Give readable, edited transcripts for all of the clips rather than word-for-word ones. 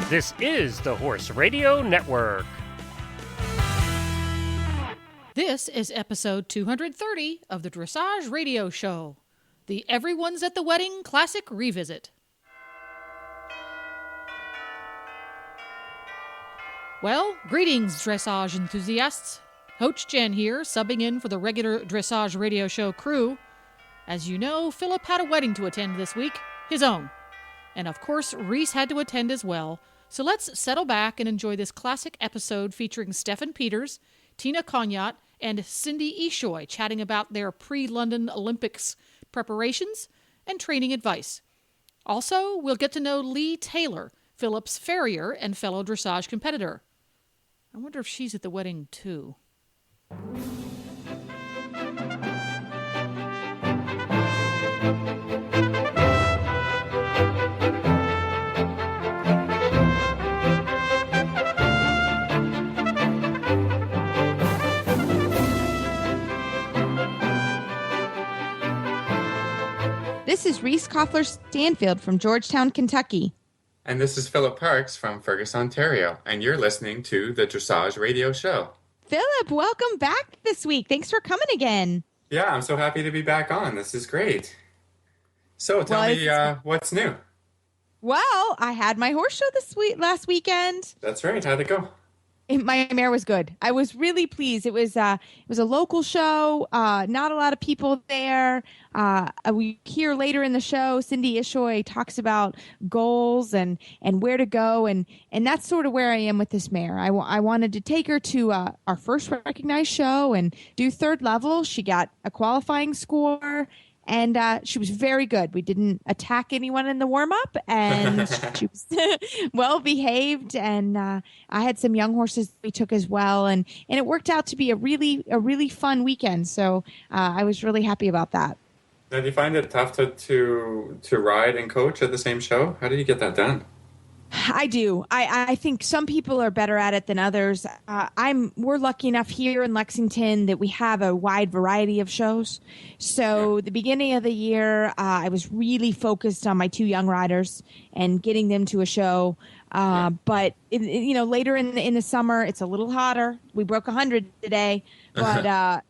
This is the Horse Radio Network. This is episode 230 of the Dressage Radio Show, the Everyone's at the Wedding Classic Revisit. Well, greetings, dressage enthusiasts. Coach Jen here, subbing in for the regular Dressage Radio Show crew. As you know, Philip had a wedding to attend this week, his own. And of course, Reese had to attend as well. So let's settle back and enjoy this classic episode featuring Stephen Peters, Tina Konyot, and Cindy Ishoy chatting about their pre-London Olympics preparations and training advice. Also, we'll get to know Lee Taylor, Philip's farrier and fellow dressage competitor. I wonder if she's at the wedding too. This is Reese Koffler-Stanfield from Georgetown, Kentucky. And this is Philip Parks from Fergus, Ontario, and you're listening to the Dressage Radio Show. Philip, welcome back this week. Thanks for coming again. Yeah, I'm so happy to be back on. This is great. So tell me what's new. Well, I had my horse show last weekend. That's right. How'd it go? My mare was good. I was really pleased. It was a local show. Not a lot of people there. We hear later in the show, Cindy Ishoy talks about goals and where to go, and that's sort of where I am with this mare. I wanted to take her to our first recognized show and do third level. She got a qualifying score. And she was very good. We didn't attack anyone in the warm-up, and she was well behaved. And I had some young horses we took as well, and it worked out to be a really fun weekend. So I was really happy about that. Now, do you find it tough to ride and coach at the same show? How did you get that done? I do. I think some people are better at it than others. We're lucky enough here in Lexington that we have a wide variety of shows. So the beginning of the year, I was really focused on my two young riders and getting them to a show. But later in the summer, it's a little hotter. We broke 100 today, but I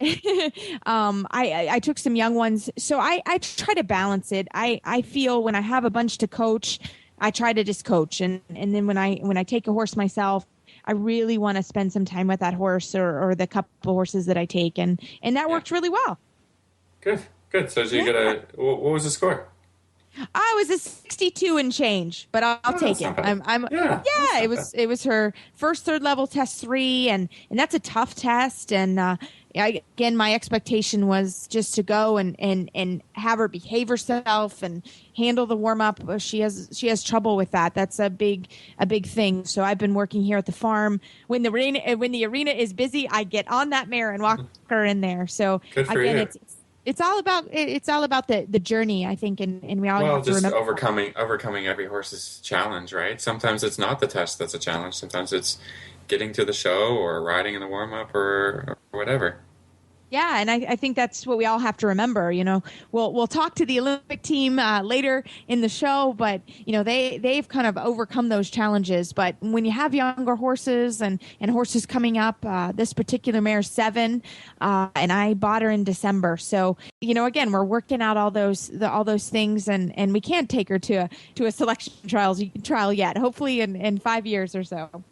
took some young ones. So I try to balance it. I feel when I have a bunch to coach, I try to just coach, and then when I take a horse myself, I really want to spend some time with that horse or the couple horses that I take, and that worked really well. Good. So did you get what was the score? I was a 62 and change, but I'll take it. It was her first third level test 3, and that's a tough test, and again, my expectation was just to go and have her behave herself and handle the warm up. She has trouble with that. That's a big thing. So I've been working here at the farm. When the arena is busy, I get on that mare and walk her in there. So again, it's all about the journey, I think, and we all have to remember overcoming every horse's challenge, right? Sometimes it's not the test that's a challenge. Sometimes it's getting to the show or riding in the warm up or whatever. Yeah, and I think that's what we all have to remember. We'll talk to the Olympic team later in the show, but they've kind of overcome those challenges. But when you have younger horses and horses coming up, this particular mare's 7, and I bought her in December. So again, we're working out all those things, and we can't take her to a selection trial yet. Hopefully in 5 years or so.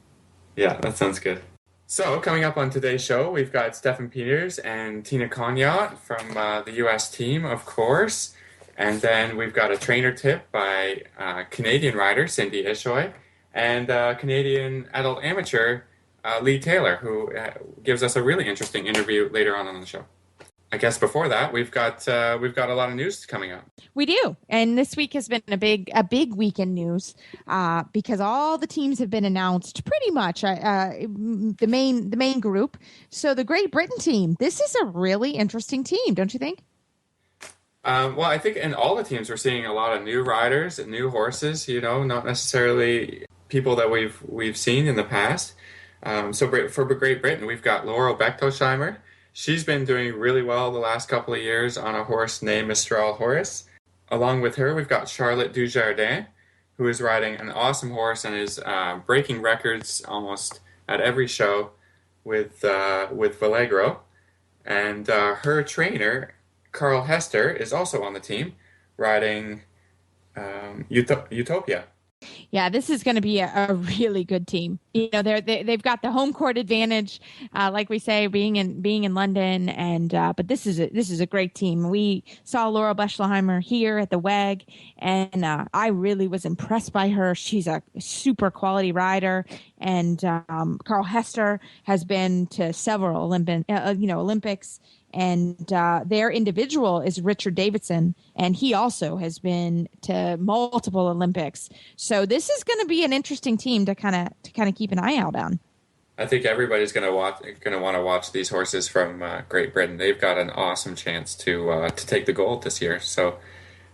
Yeah, that sounds good. So, coming up on today's show, we've got Stephen Peters and Tina Konyot from the U.S. team, of course. And then we've got a trainer tip by Canadian rider Cindy Ishoy and Canadian adult amateur Lee Taylor, who gives us a really interesting interview later on the show. I guess before that, we've got a lot of news coming up. We do, and this week has been a big weekend news because all the teams have been announced pretty much. The main group. So the Great Britain team. This is a really interesting team, don't you think? Well, I think in all the teams we're seeing a lot of new riders and new horses. Not necessarily people that we've seen in the past. So for Great Britain, we've got Laurel Bechtolsheimer. She's been doing really well the last couple of years on a horse named Mistral Horse. Along with her, we've got Charlotte Dujardin, who is riding an awesome horse and is breaking records almost at every show with Vallegro. And her trainer, Carl Hester, is also on the team, riding Utopia. Yeah, this is going to be a really good team. You know, they've got the home court advantage, like we say, being in London, and but this is a great team. We saw Laura Beschleheimer here at the WEG, and I really was impressed by her. She's a super quality rider, and Carl Hester has been to several Olympics. And their individual is Richard Davidson, and he also has been to multiple Olympics. So this is going to be an interesting team to kind of keep an eye out on. I think everybody's going to want to watch these horses from Great Britain. They've got an awesome chance to take the gold this year. So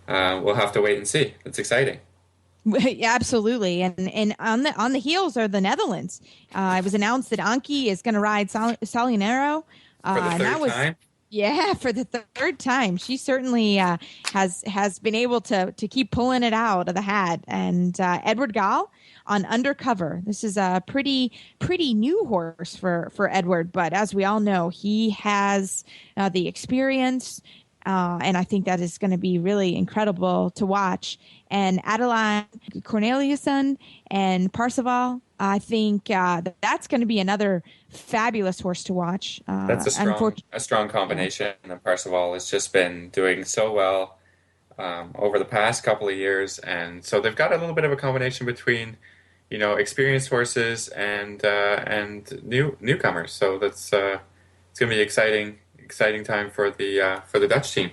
we'll have to wait and see. It's exciting. Absolutely, and on the heels are the Netherlands. It was announced that Anki is going to ride Salinero For the third time? Yeah, for the third time. She certainly has been able to keep pulling it out of the hat. And Edward Gall on Undercover. This is a pretty new horse for Edward, but as we all know, he has the experience, and I think that is going to be really incredible to watch. And Adeline Corneliusson and Parseval, I think that's going to be another fabulous horse to watch. That's a strong combination. And Parseval has just been doing so well over the past couple of years, and so they've got a little bit of a combination between, experienced horses and newcomers. So that's it's going to be exciting time for the Dutch team.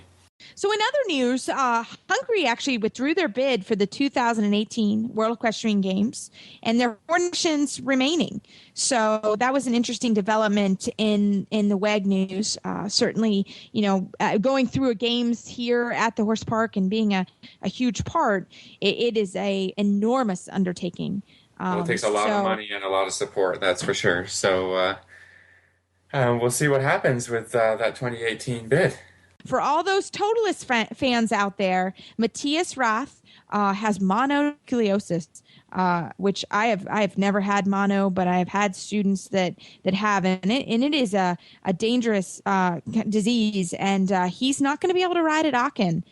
So in other news, Hungary actually withdrew their bid for the 2018 World Equestrian Games, and there are 4 nations remaining. So that was an interesting development in the WEG news. Certainly, going through a games here at the horse park and being a huge part, it is a enormous undertaking. It takes a lot of money and a lot of support, that's for sure. So we'll see what happens with that 2018 bid. For all those Totalist fans out there, Matthias Rath has mononucleosis, which I have never had mono, but I have had students that have, and it is a dangerous disease, and he's not going to be able to ride at Aachen.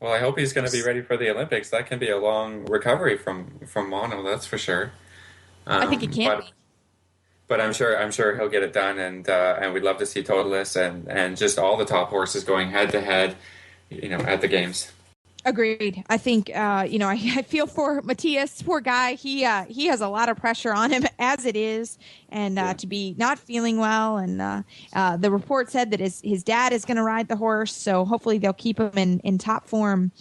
Well, I hope he's going to be ready for the Olympics. That can be a long recovery from mono, that's for sure. I think it can be. But I'm sure he'll get it done, and we'd love to see Totalist and just all the top horses going head to head, at the games. Agreed. I think I feel for Matthias, poor guy. He has a lot of pressure on him as it is, and to be not feeling well. And the report said that his dad is going to ride the horse, so hopefully they'll keep him in top form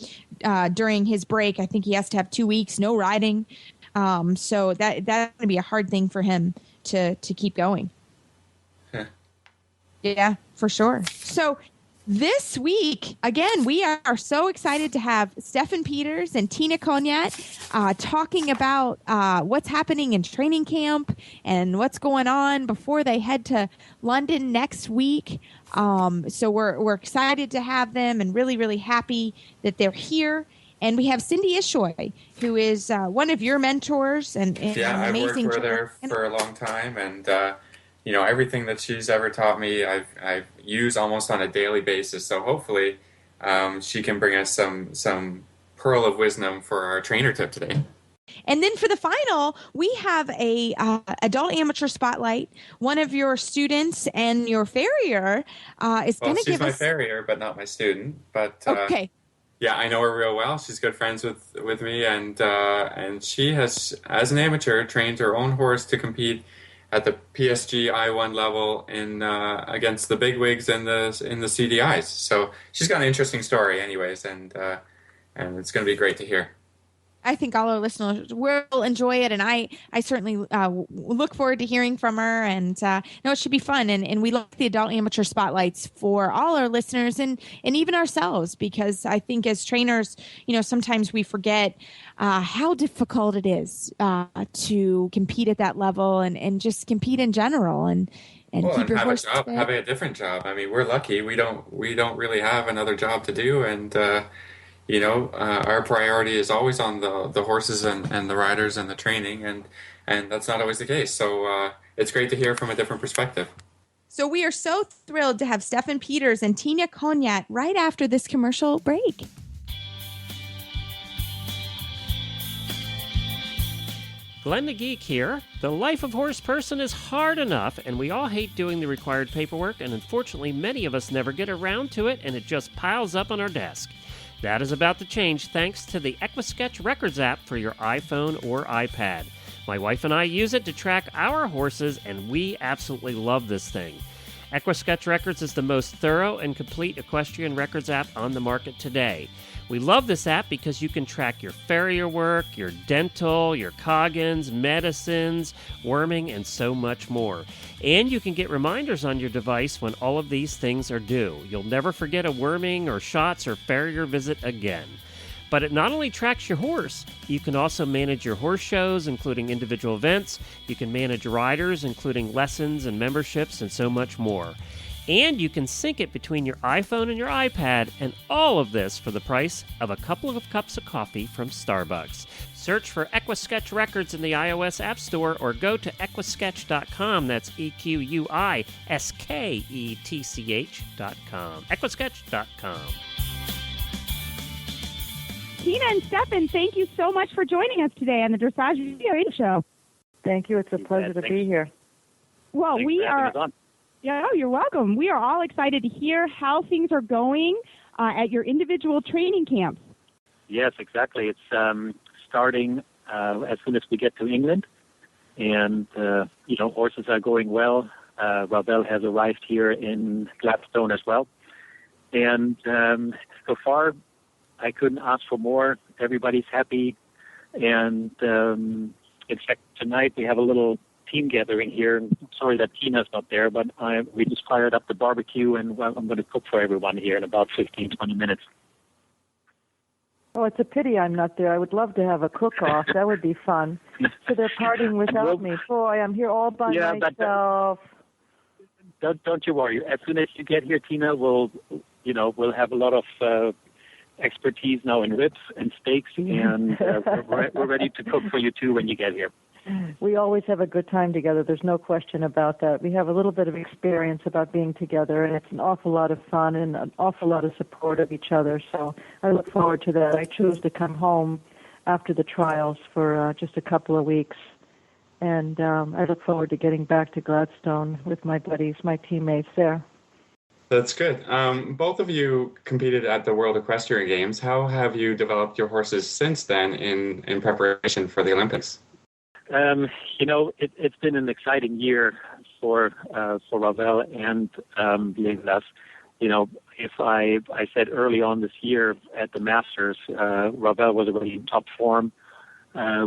during his break. I think he has to have 2 weeks no riding, so that's going to be a hard thing for him to keep going. Huh. Yeah, for sure. So this week, again, we are so excited to have Stefan Peters and Tina Konyot talking about what's happening in training camp and what's going on before they head to London next week. So we're excited to have them and really, really happy that they're here. And we have Cindy Ishoy, who is one of your mentors and an amazing. I've worked with her for a long time, and everything that she's ever taught me, I've used almost on a daily basis. So hopefully, she can bring us some pearl of wisdom for our trainer tip today. And then for the final, we have a adult amateur spotlight. One of your students and your farrier is going to give us. She's my farrier, but not my student. But okay. Yeah, I know her real well. She's good friends with me, and she has, as an amateur, trained her own horse to compete at the PSG I1 level in against the bigwigs in the CDIs. So she's got an interesting story, anyways, and it's going to be great to hear. I think all our listeners will enjoy it, and I certainly look forward to hearing from her. And it should be fun, and we like the adult amateur spotlights for all our listeners and even ourselves, because I think as trainers, sometimes we forget how difficult it is to compete at that level and just compete in general and keep your horse fit. Having a different job. I mean, we're lucky. We don't really have another job to do, and our priority is always on the horses and the riders and the training, and that's not always the case. So it's great to hear from a different perspective. So we are so thrilled to have Stefan Peters and Tina Konyot right after this commercial break. Glenn the Geek here. The life of horse person is hard enough, and we all hate doing the required paperwork, and unfortunately many of us never get around to it, and it just piles up on our desk. That is about to change thanks to the EquiSketch Records app for your iPhone or iPad. My wife and I use it to track our horses, and we absolutely love this thing. EquiSketch Records is the most thorough and complete equestrian records app on the market today. We love this app because you can track your farrier work, your dental, your coggins, medicines, worming, and so much more. And you can get reminders on your device when all of these things are due. You'll never forget a worming or shots or farrier visit again. But it not only tracks your horse, you can also manage your horse shows, including individual events. You can manage riders, including lessons and memberships, and so much more. And you can sync it between your iPhone and your iPad, and all of this for the price of a couple of cups of coffee from Starbucks. Search for EquiSketch Records in the iOS App Store or go to equisketch.com. That's EquiSketch.com. EquiSketch.com. Tina and Stefan, thank you so much for joining us today on the Dressage Radio Show. Thank you. It's a pleasure to be here. Well, we are. Yeah, you're welcome. We are all excited to hear how things are going at your individual training camps. Yes, exactly. It's starting as soon as we get to England, and horses are going well. Ravel has arrived here in Gladstone as well, and so far I couldn't ask for more. Everybody's happy, and in fact tonight we have a little team gathering here. I'm sorry that Tina's not there, but we just fired up the barbecue, and I'm going to cook for everyone here in about 15, 20 minutes. Oh, it's a pity I'm not there. I would love to have a cook-off. That would be fun. So they're partying without me. Boy, I'm here all by myself. But don't you worry. As soon as you get here, Tina, we'll have a lot of expertise now in ribs and steaks, and we're ready to cook for you too when you get here. We always have a good time together. There's no question about that. We have a little bit of experience about being together, and it's an awful lot of fun and an awful lot of support of each other. So I look forward to that. I choose to come home after the trials for just a couple of weeks, and I look forward to getting back to Gladstone with my buddies, my teammates there. That's good. Both of you competed at the World Equestrian Games. How have you developed your horses since then in preparation for the Olympics? It's been an exciting year for Ravel and Legolas. If I said early on this year at the Masters, Ravel was already in top form.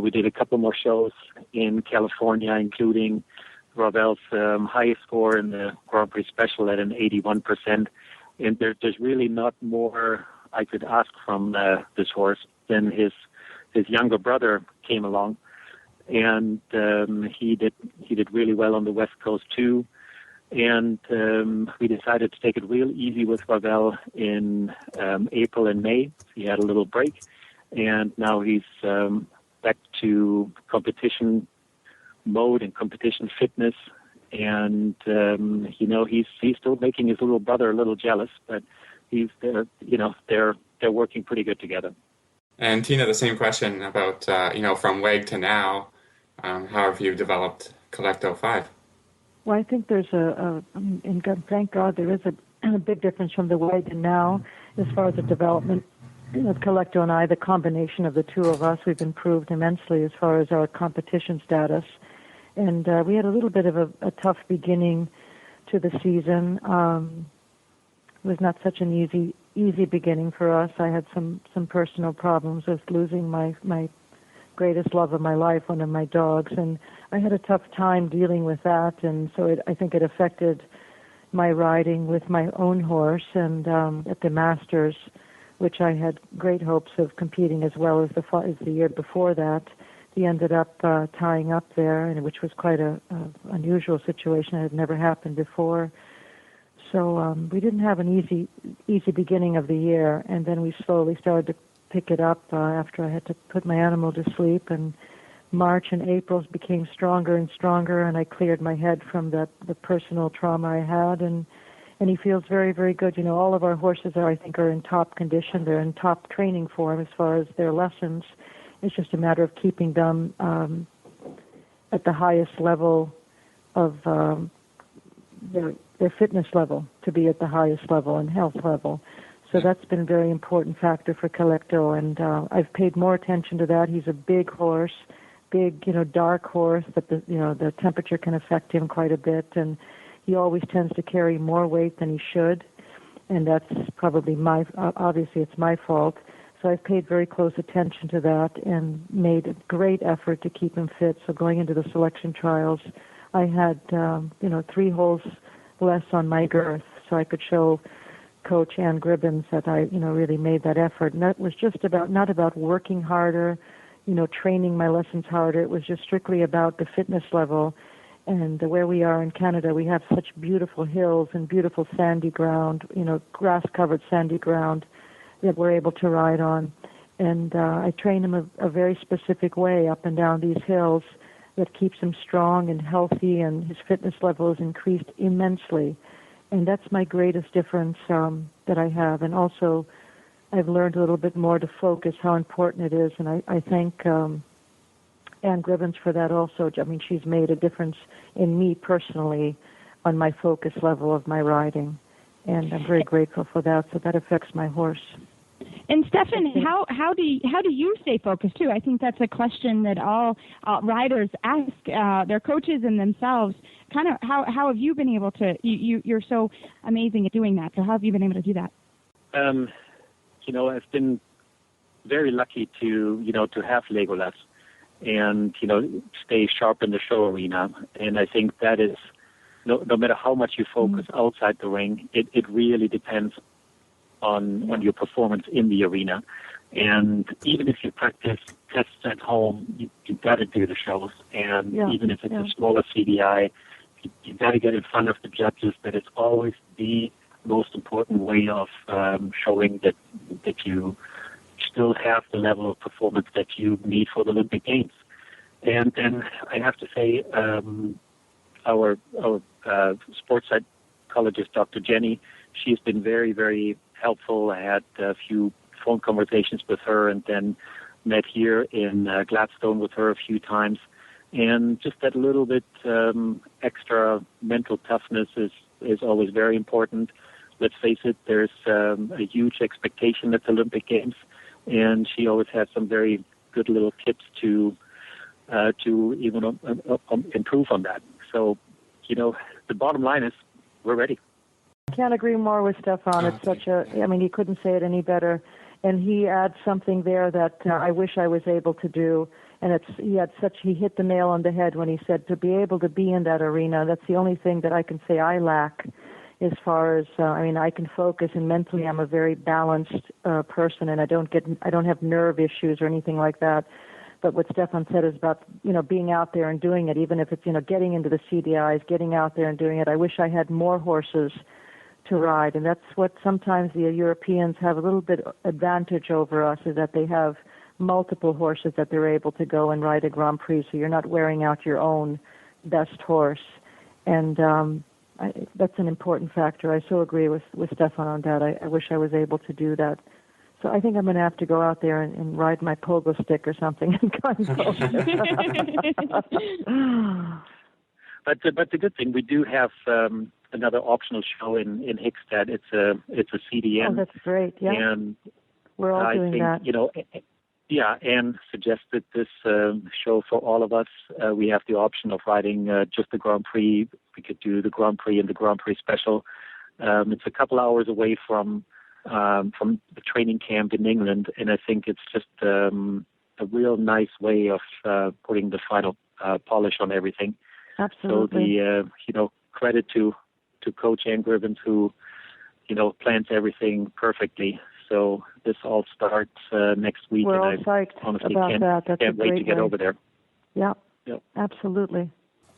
We did a couple more shows in California, including Ravel's highest score in the Grand Prix Special at an 81%. And there's really not more I could ask from this horse. Then his younger brother came along, and he did really well on the West Coast too. And we decided to take it real easy with Ravel in April and May. He had a little break, and now he's back to competition mode and competition fitness. And he's still making his little brother a little jealous, but they're working pretty good together. And Tina, the same question about from WEG to now. How have you developed Collect 05? Well, I think there's thank God there is a big difference from the WEG to now as far as the development of Collecto and I. The combination of the two of us, we've improved immensely as far as our competition status. And we had a little bit of a tough beginning to the season. It was not such an easy beginning for us. I had some personal problems with losing my greatest love of my life, one of my dogs, and I had a tough time dealing with that, and so I think it affected my riding with my own horse. And at the Masters, which I had great hopes of competing as well as the year before that, he ended up tying up there, and which was quite a unusual situation. It had never happened before. So we didn't have an easy beginning of the year, and then we slowly started to pick it up after I had to put my animal to sleep. And March and April became stronger and stronger, and I cleared my head from the personal trauma I had, and he feels very, very good. You know, all of our horses are in top condition. They're in top training form as far as their lessons. It's just a matter of keeping them at the highest level of their fitness level, to be at the highest level and health level. So that's been a very important factor for Collecto, and I've paid more attention to that. He's a big horse, big, dark horse that the temperature can affect him quite a bit, and he always tends to carry more weight than he should, and that's probably obviously it's my fault. So I've paid very close attention to that and made a great effort to keep him fit. So going into the selection trials, I had 3 holes less on my girth, so I could show Coach Ann Gribbins that I really made that effort. And that was just not about working harder, training my lessons harder. It was just strictly about the fitness level. And where we are in Canada, we have such beautiful hills and beautiful sandy ground, grass-covered sandy ground that we're able to ride on. And I train him a very specific way up and down these hills that keeps him strong and healthy, and his fitness level is increased immensely. And that's my greatest difference that I have. And also, I've learned a little bit more to focus how important it is, and I thank Ann Gribbins for that also. I mean, she's made a difference in me personally on my focus level of my riding, and I'm very grateful for that. So that affects my horse. And Stefan, how do you stay focused too? I think that's a question that all riders ask their coaches and themselves. Kind of how have you been able to? You're so amazing at doing that. So how have you been able to do that? I've been very lucky to have Legolas and stay sharp in the show arena. And I think that is no matter how much you focus outside the ring, it really depends on your performance in the arena. And even if you practice tests at home, you got to do the shows. And even if it's a smaller CDI, you got to get in front of the judges. That it's always the most important way of showing that you still have the level of performance that you need for the Olympic Games. And then I have to say, our sports psychologist, Dr. Jenny, she's been very, very helpful. I had a few phone conversations with her, and then met here in Gladstone with her a few times. And just that little bit extra mental toughness is always very important. Let's face it, there's a huge expectation at the Olympic Games, and she always had some very good little tips to even improve on that. So, the bottom line is we're ready. I can't agree more with Stefan. It's he couldn't say it any better. And he adds something there that I wish I was able to do. And he hit the nail on the head when he said to be able to be in that arena, that's the only thing that I can say I lack as far as, I can focus, and mentally I'm a very balanced person, and I don't have nerve issues or anything like that. But what Stefan said is about, being out there and doing it, even if it's, getting into the CDIs, getting out there and doing it. I wish I had more horses to ride, and that's what sometimes the Europeans have a little bit advantage over us, is that they have multiple horses that they're able to go and ride a Grand Prix, so you're not wearing out your own best horse. And that's an important factor. I so agree with Stefan on that. I wish I was able to do that. So I think I'm going to have to go out there and ride my pogo stick or something and go. But the good thing, we do have another optional show in Hickstead. It's a CDN. Oh, that's great. Yeah, and we're all doing that. Anne suggested this show for all of us. We have the option of riding just the Grand Prix. We could do the Grand Prix and the Grand Prix Special. It's a couple hours away from the training camp in England, and I think it's just a real nice way of putting the final polish on everything. Absolutely. So the credit to Coach Ann Gribbins, who plans everything perfectly. So this all starts next week. We're and all I psyched honestly about that. That's can't wait to get over there. Yeah. Yep. Absolutely.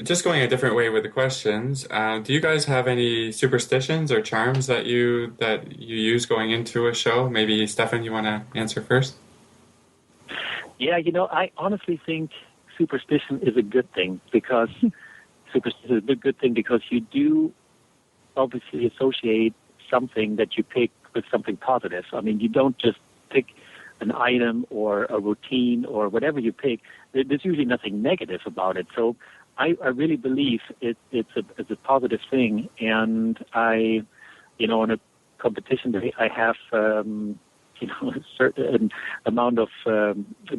just going a different way with the questions, do you guys have any superstitions or charms that you use going into a show? Maybe Stefan, you want to answer first? Yeah, I honestly think superstition is a good thing because superstition is a good thing because you do obviously associate something that you pick with something positive. I mean, you don't just pick an item or a routine or whatever you pick. There's usually nothing negative about it. So I really believe it's a positive thing. And on a competition day, I have, a certain amount of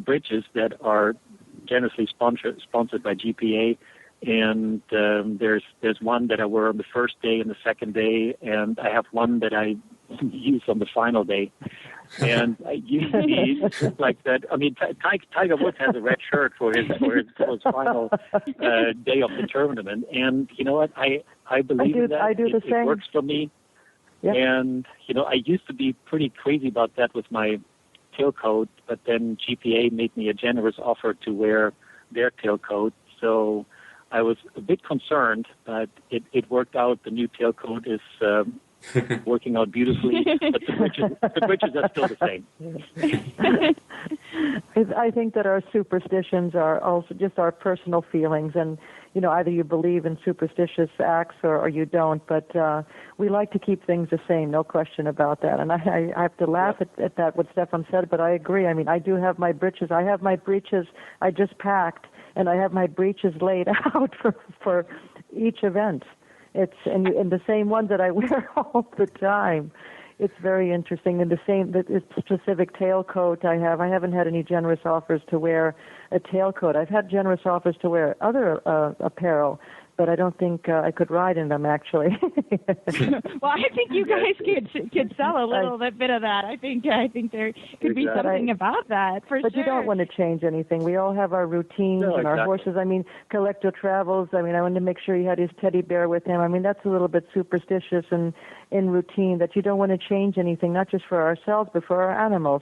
bridges that are generously sponsored by GPA. And there's one that I wear on the first day and the second day, and I have one that I use on the final day. And I usually like that. I mean, Tiger Woods has a red shirt for his final day of the tournament, and you know what? I believe in that. I do the same. It works for me. Yep. And I used to be pretty crazy about that with my tailcoat, but then GPA made me a generous offer to wear their tailcoat, so I was a bit concerned, but it worked out. The new tailcoat is working out beautifully, but the bridges are still the same. I think that our superstitions are also just our personal feelings, and either you believe in superstitious acts or you don't, but we like to keep things the same, no question about that. And I have to laugh at that, what Stefan said, but I agree. I mean, I do have my breeches. I have my breeches I just packed, and I have my breeches laid out for each event. It's and the same ones that I wear all the time. It's very interesting. And the specific tailcoat I haven't had any generous offers to wear a tailcoat. I've had generous offers to wear other apparel, but I don't think I could ride in them, actually. Well, I think you guys could sell a little bit of that. I think there could be something about that, for but sure. You don't want to change anything. We all have our routines and our horses. I mean, Collector travels. I mean, I wanted to make sure he had his teddy bear with him. I mean, that's a little bit superstitious and in routine, that you don't want to change anything, not just for ourselves, but for our animals.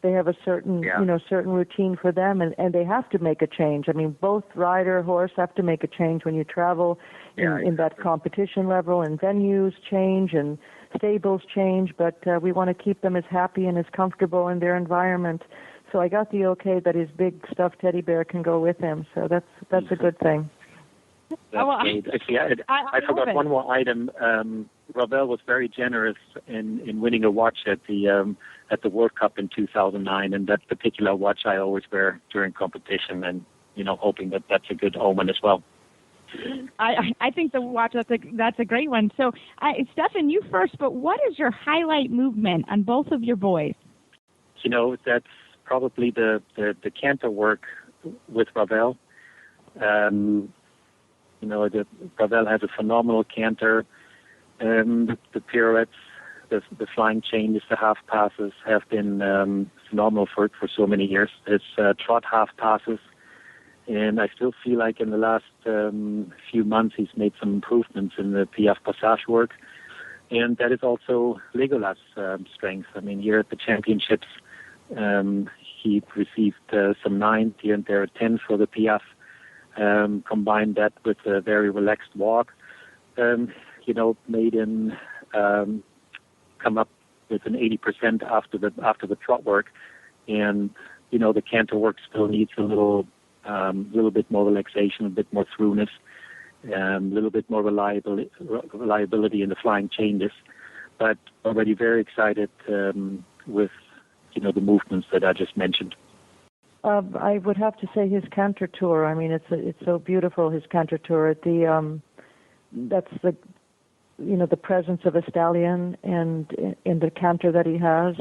They have a certain, certain routine for them, and they have to make a change. I mean, both rider, horse have to make a change when you travel in that competition level, and venues change and stables change, but we want to keep them as happy and as comfortable in their environment. So I got the okay that his big stuffed teddy bear can go with him, so that's a good thing. That's great. Actually, I forgot one more item. Ravel was very generous in winning a watch at the World Cup in 2009, and that particular watch I always wear during competition, and hoping that that's a good omen as well. I think the watch that's a great one. So, Stefan, you first, but what is your highlight movement on both of your boys? That's probably the canter work with Ravel. Ravel has a phenomenal canter. The pirouettes, the flying changes, the half passes have been phenomenal for so many years. His trot half passes, and I still feel like in the last few months he's made some improvements in the Piaffe Passage work, and that is also Legolas' strength. I mean, here at the championships, he received some 9 here and there, 10 for the Piaffe. Combined that with a very relaxed walk, made him come up with an 80% after the trot work, and the canter work still needs a little bit more relaxation, a bit more throughness, a little bit more reliability in the flying changes, but already very excited with the movements that I just mentioned. I would have to say his canter tour. I mean, it's so beautiful, his canter tour. That's the presence of a stallion and in the canter that he has.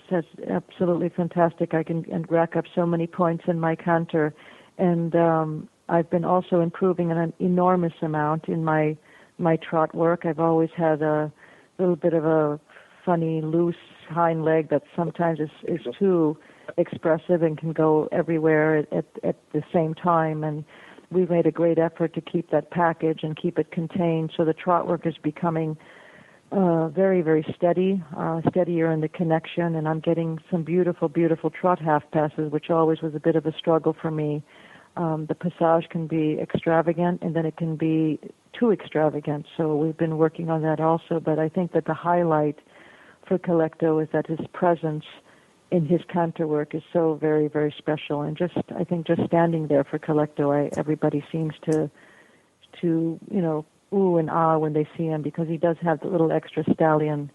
That's absolutely fantastic. I can rack up so many points in my canter, and I've been also improving an enormous amount in my trot work. I've always had a little bit of a funny, loose hind leg that sometimes is too expressive and can go everywhere at the same time, and we've made a great effort to keep that package and keep it contained, so the trot work is becoming very, very steadier in the connection, and I'm getting some beautiful, beautiful trot half passes, which always was a bit of a struggle for me. The passage can be extravagant, and then it can be too extravagant. So we've been working on that also. But I think that the highlight for Collecto is that his presence in his cantor work is so very, very special. And I think just standing there for Collecto, everybody seems to ooh and ah when they see him, because he does have the little extra stallion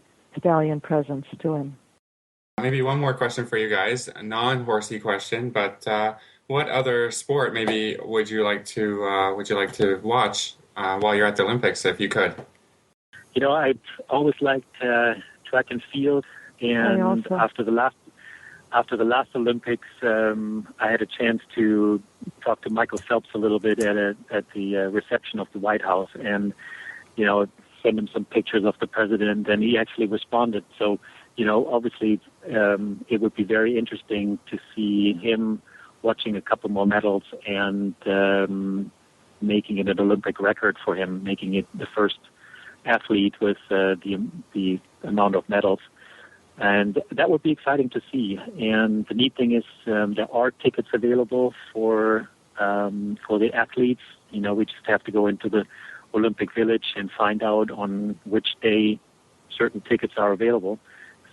presence to him. Maybe one more question for you guys, a non-horsey question, but what other sport maybe would you like to watch while you're at the Olympics, if you could? I've always liked track and field, and after the last Olympics, I had a chance to talk to Michael Phelps a little bit at the reception of the White House, and send him some pictures of the president, and he actually responded. So, obviously, it would be very interesting to see him watching a couple more medals and making it an Olympic record for him, making it the first athlete with the amount of medals. And that would be exciting to see. And the neat thing is there are tickets available for the athletes. We just have to go into the Olympic Village and find out on which day certain tickets are available.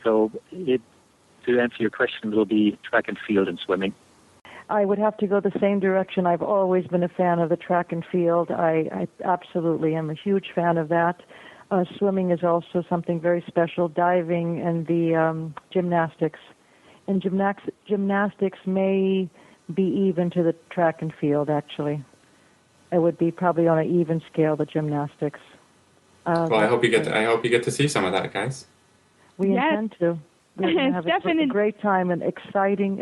So to answer your question, it'll be track and field and swimming. I would have to go the same direction. I've always been a fan of the track and field. I absolutely am a huge fan of that. Swimming is also something very special. Diving and the gymnastics. And gymnastics may be even to the track and field, actually. It would be probably on an even scale, the gymnastics. Well, I hope you get to see some of that, guys. We intend to. We're going to have a great time, an exciting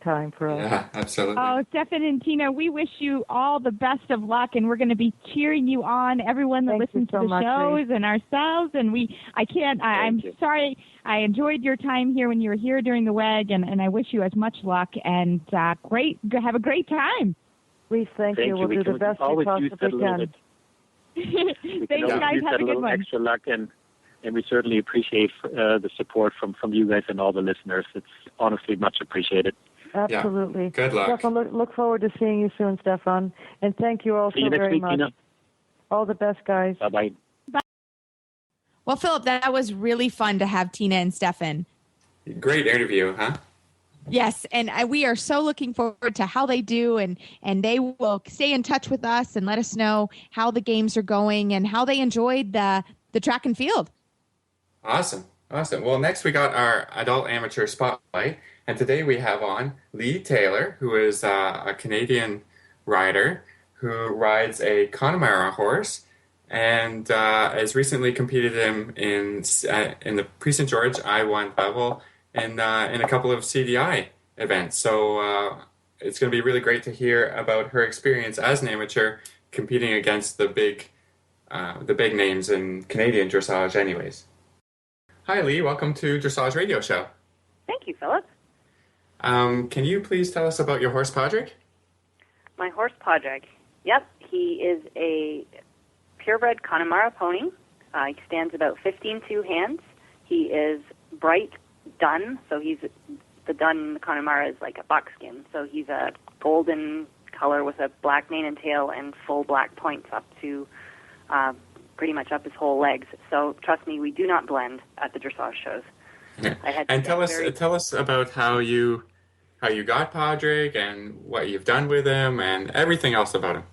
time for us. Yeah, absolutely. Oh, Stefan and Tina, we wish you all the best of luck, and we're going to be cheering you on, everyone that listens to the shows and ourselves. And I'm sorry, I enjoyed your time here when you were here during the WEG, and I wish you as much luck and have a great time. We thank you. We'll do the best we possibly can. Thank you, guys. Have a good one. Extra luck, and we certainly appreciate the support from you guys and all the listeners. It's honestly much appreciated. Absolutely. Yeah. Good luck. Stefan, look forward to seeing you soon, Stefan. And thank you all so very much. Tina. All the best, guys. Bye-bye. Bye. Well, Philip, that was really fun to have Tina and Stefan. Great interview, huh? Yes, and we are so looking forward to how they do, and they will stay in touch with us and let us know how the games are going and how they enjoyed the track and field. Awesome. Well, next we got our adult amateur spotlight, and today we have on Lee Taylor, who is a Canadian rider who rides a Connemara horse, and has recently competed in the Prix St. George I-1 level in a couple of CDI events. So it's going to be really great to hear about her experience as an amateur competing against the big names in Canadian dressage anyways. Hi, Lee. Welcome to Dressage Radio Show. Thank you, Philip. Can you please tell us about your horse, Podrick? My horse, Podrick. Yep, he is a purebred Connemara pony. He stands about 15 hands. He is bright dun, so the dun in the Connemara is like a buckskin. So he's a golden color with a black mane and tail and full black points up to pretty much up his whole legs. So trust me, we do not blend at the dressage shows. And tell us about how you got Podrick and what you've done with him and everything else about him.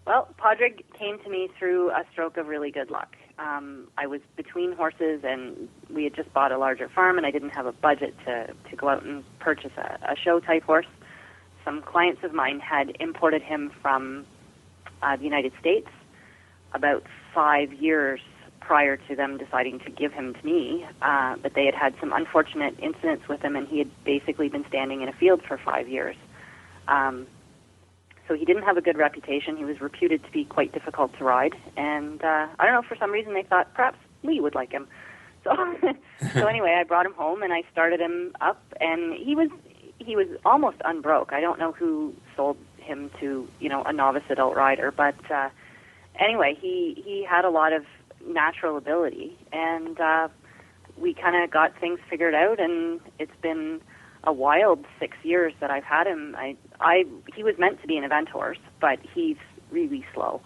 Well, Podrick came to me through a stroke of really good luck. I was between horses, and we had just bought a larger farm, and I didn't have a budget to go out and purchase a show-type horse. Some clients of mine had imported him from the United States about 5 years prior to them deciding to give him to me, but they had had some unfortunate incidents with him, and he had basically been standing in a field for 5 years. So he didn't have a good reputation. He was reputed to be quite difficult to ride, and I don't know, for some reason they thought perhaps Lee would like him. So anyway, I brought him home, and I started him up, and he was almost unbroke. I don't know who sold him to, a novice adult rider, but anyway, he had a lot of natural ability, and we kind of got things figured out, and it's been a wild 6 years that I've had him. He was meant to be an event horse, but he's really slow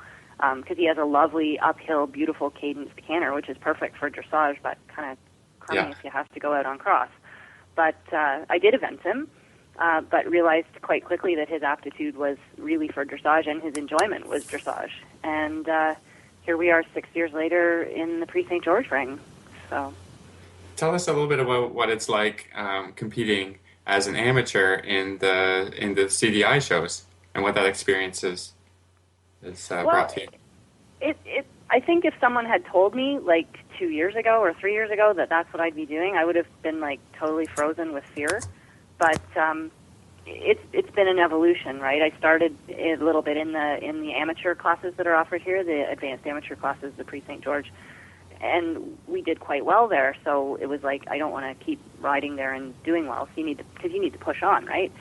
because he has a lovely uphill, beautiful cadenced canter, which is perfect for dressage, but kind of crummy if you have to go out on cross. But I did event him, but realized quite quickly that his aptitude was really for dressage and his enjoyment was dressage. And here we are 6 years later in the Prix St. George ring. So, tell us a little bit about what it's like competing as an amateur in the CDI shows and what that experience is brought to you. I think if someone had told me like 2 years ago or 3 years ago that that's what I'd be doing, I would have been like totally frozen with fear. But it's been an evolution, right? I started a little bit in the amateur classes that are offered here, the advanced amateur classes, the Prix St. George, and we did quite well there. So it was like I don't want to keep riding there and doing well. So you need to push on, right?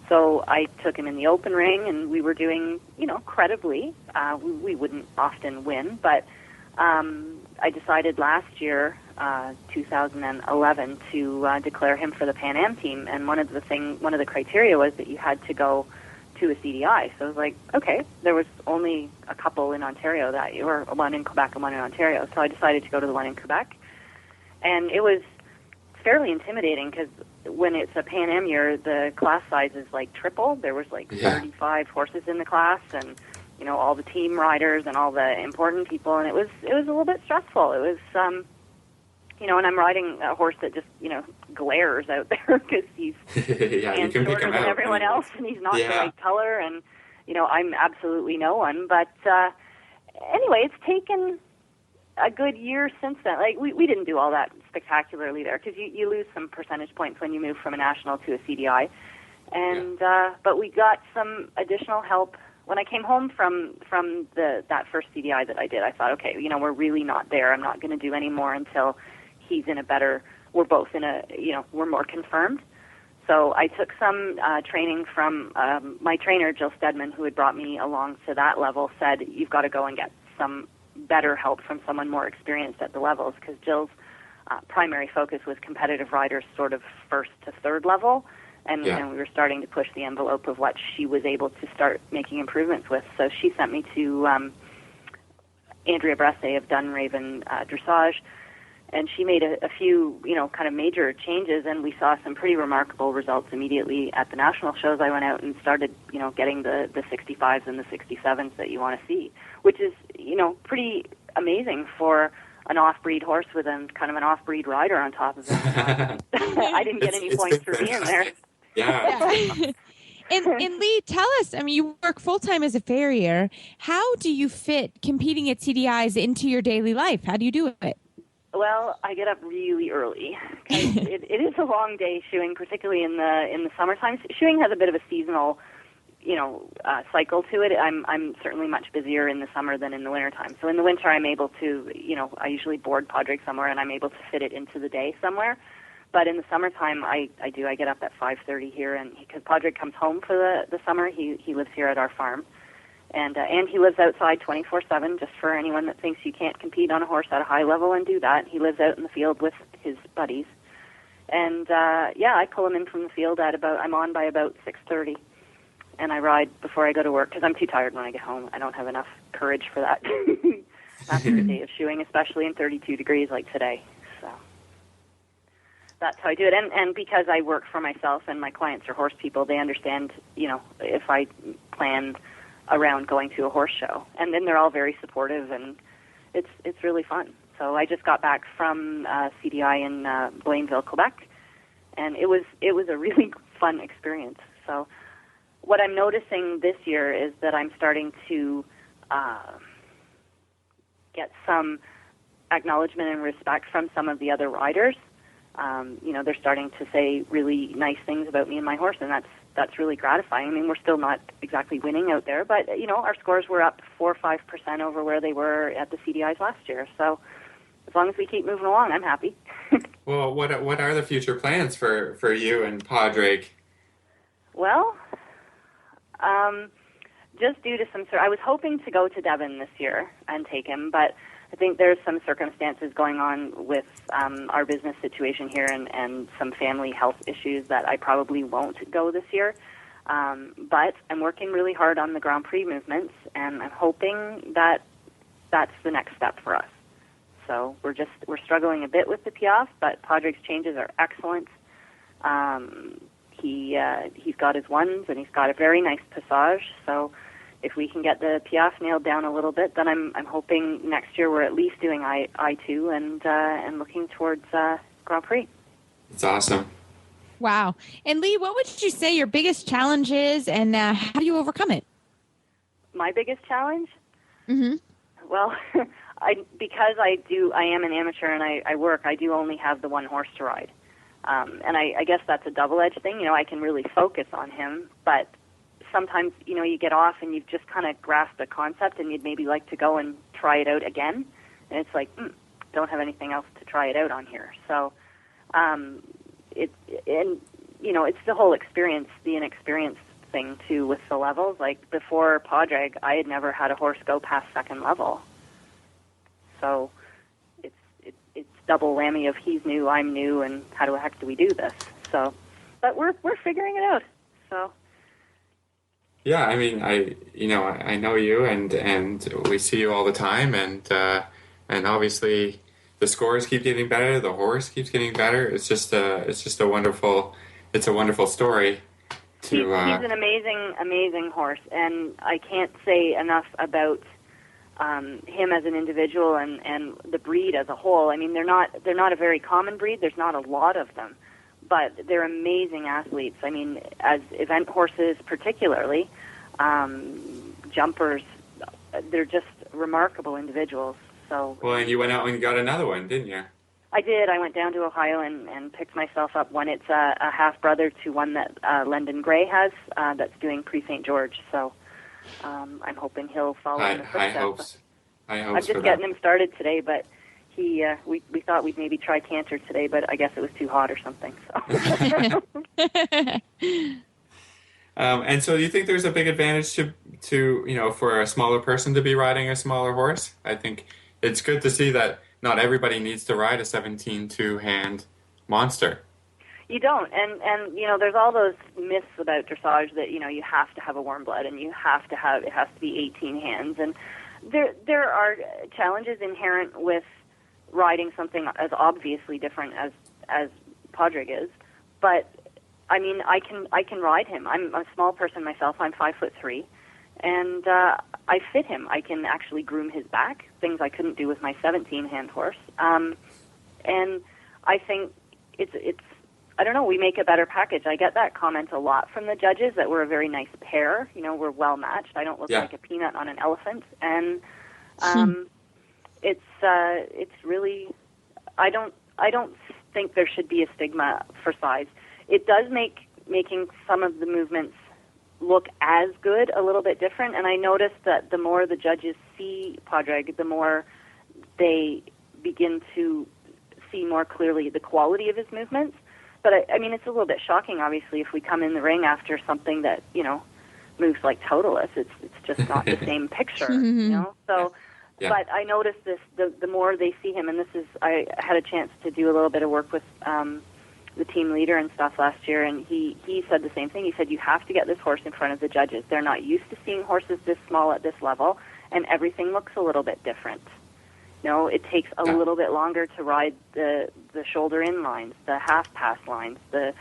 So I took him in the open ring, and we were doing, credibly. We wouldn't often win, but I decided last year, 2011, to declare him for the Pan Am team. And one of the criteria was that you had to go to a CDI. So I was like, okay, there was only a couple in Ontario that year, or one in Quebec and one in Ontario. So I decided to go to the one in Quebec, and it was fairly intimidating because when it's a Pan Am year, the class size is like triple. There was like 35 horses in the class, and all the team riders and all the important people, and it was a little bit stressful. It was and I'm riding a horse that just glares out there because he's and shorter than everyone else, and he's not the right color, and I'm absolutely no one. But anyway, it's taken a good year since then. Like we didn't do all that spectacularly there because you lose some percentage points when you move from a national to a CDI, and but we got some additional help. When I came home from that first CDI that I did, I thought, okay, we're really not there. I'm not going to do any more until he's in a better. We're both in a we're more confirmed. So I took some training from my trainer, Jill Stedman, who had brought me along to that level, said, you've got to go and get some better help from someone more experienced at the levels, because Jill's primary focus was competitive riders sort of first to third level, and we were starting to push the envelope of what she was able to start making improvements with. So she sent me to Andrea Bresse of Dunraven Dressage, and she made a few, kind of major changes, and we saw some pretty remarkable results immediately at the national shows. I went out and started, getting the 65s and the 67s that you want to see, which is, pretty amazing for an off-breed horse with kind of an off-breed rider on top of it. I didn't get any points for being there. Yeah. And Lee, tell us, you work full-time as a farrier. How do you fit competing at CDIs into your daily life? How do you do it? Well, I get up really early. It is a long day shoeing, particularly in the summertime. Shoeing has a bit of a seasonal, cycle to it. I'm certainly much busier in the summer than in the wintertime. So in the winter, I'm able to, I usually board Padraig somewhere, and I'm able to fit it into the day somewhere. But in the summertime, I get up at 5:30 here, and because Padraig comes home for the summer, he lives here at our farm. And he lives outside 24/7, just for anyone that thinks you can't compete on a horse at a high level and do that. He lives out in the field with his buddies. And, I pull him in from the field I'm on by about 6:30. And I ride before I go to work because I'm too tired when I get home. I don't have enough courage for that after a day of shoeing, especially in 32 degrees like today. So that's how I do it. And because I work for myself and my clients are horse people, they understand, if I plan around going to a horse show, and then they're all very supportive, and it's really fun. So I just got back from CDI in Blainville, Quebec, and it was a really fun experience. So what I'm noticing this year is that I'm starting to get some acknowledgement and respect from some of the other riders. They're starting to say really nice things about me and my horse, and that's really gratifying. We're still not exactly winning out there, but, our scores were up 4 or 5% over where they were at the CDIs last year. So as long as we keep moving along, I'm happy. Well, what are the future plans for you and Padraig? Well, just due to I was hoping to go to Devon this year and take him, but I think there's some circumstances going on with our business situation here and some family health issues that I probably won't go this year. But I'm working really hard on the Grand Prix movements, and I'm hoping that that's the next step for us. So we're struggling a bit with the Piaffe, but Padraig's changes are excellent. He's got his ones, and he's got a very nice passage. So if we can get the Piaffe nailed down a little bit, then I'm hoping next year we're at least doing I2 and looking towards Grand Prix. It's awesome. Wow. And Lee, what would you say your biggest challenge is, and how do you overcome it? My biggest challenge? Mm-hmm. Well, because I am an amateur and I work, I do only have the one horse to ride. And I guess that's a double-edged thing. I can really focus on him, but sometimes, you get off and you've just kind of grasped a concept and you'd maybe like to go and try it out again. And it's like, don't have anything else to try it out on here. So, it's the whole experience, the inexperienced thing too with the levels. Like before Padraig, I had never had a horse go past second level. So it's double whammy of he's new, I'm new, and how the heck do we do this? So, but we're figuring it out. So. Yeah, I mean, I know you, and we see you all the time, and obviously the scores keep getting better, the horse keeps getting better. It's just a wonderful story. He's an amazing horse, and I can't say enough about him as an individual and the breed as a whole. I mean, they're not a very common breed. There's not a lot of them, but they're amazing athletes. I mean, as event horses particularly, jumpers, they're just remarkable individuals. So. Well, and you went out and got another one, didn't you? I did. I went down to Ohio and picked myself up one. It's a half-brother to one that Lendon Gray has that's doing Pre-St. George. So I'm hoping he'll follow in the footsteps. High hopes. I'm just getting him started today, but we thought we'd maybe try canter today, but I guess it was too hot or something. So. And so do you think there's a big advantage to for a smaller person to be riding a smaller horse? I think it's good to see that not everybody needs to ride a 17-2 hand monster. You don't, and there's all those myths about dressage that you have to have a warm blood and it has to be 18 hands, and there are challenges inherent with riding something as obviously different as Padraig is, but I mean I can ride him. I'm a small person myself. I'm 5'3", and I fit him. I can actually groom his back, things I couldn't do with my 17-hand horse. And I think it's I don't know, we make a better package. I get that comment a lot from the judges that we're a very nice pair. We're well matched. I don't look like a peanut on an elephant, and it's really I don't think there should be a stigma for size. It does making some of the movements look as good a little bit different, and I noticed that the more the judges see Padraig, the more they begin to see more clearly the quality of his movements. But I mean, it's a little bit shocking, obviously, if we come in the ring after something that moves like Totalis. It's just not the same picture, So, yeah. But I noticed this the more they see him, and I had a chance to do a little bit of work with the team leader and stuff last year, and he said the same thing. He said, you have to get this horse in front of the judges. They're not used to seeing horses this small at this level, and everything looks a little bit different. It takes a little bit longer to ride the shoulder in lines, the half pass lines, the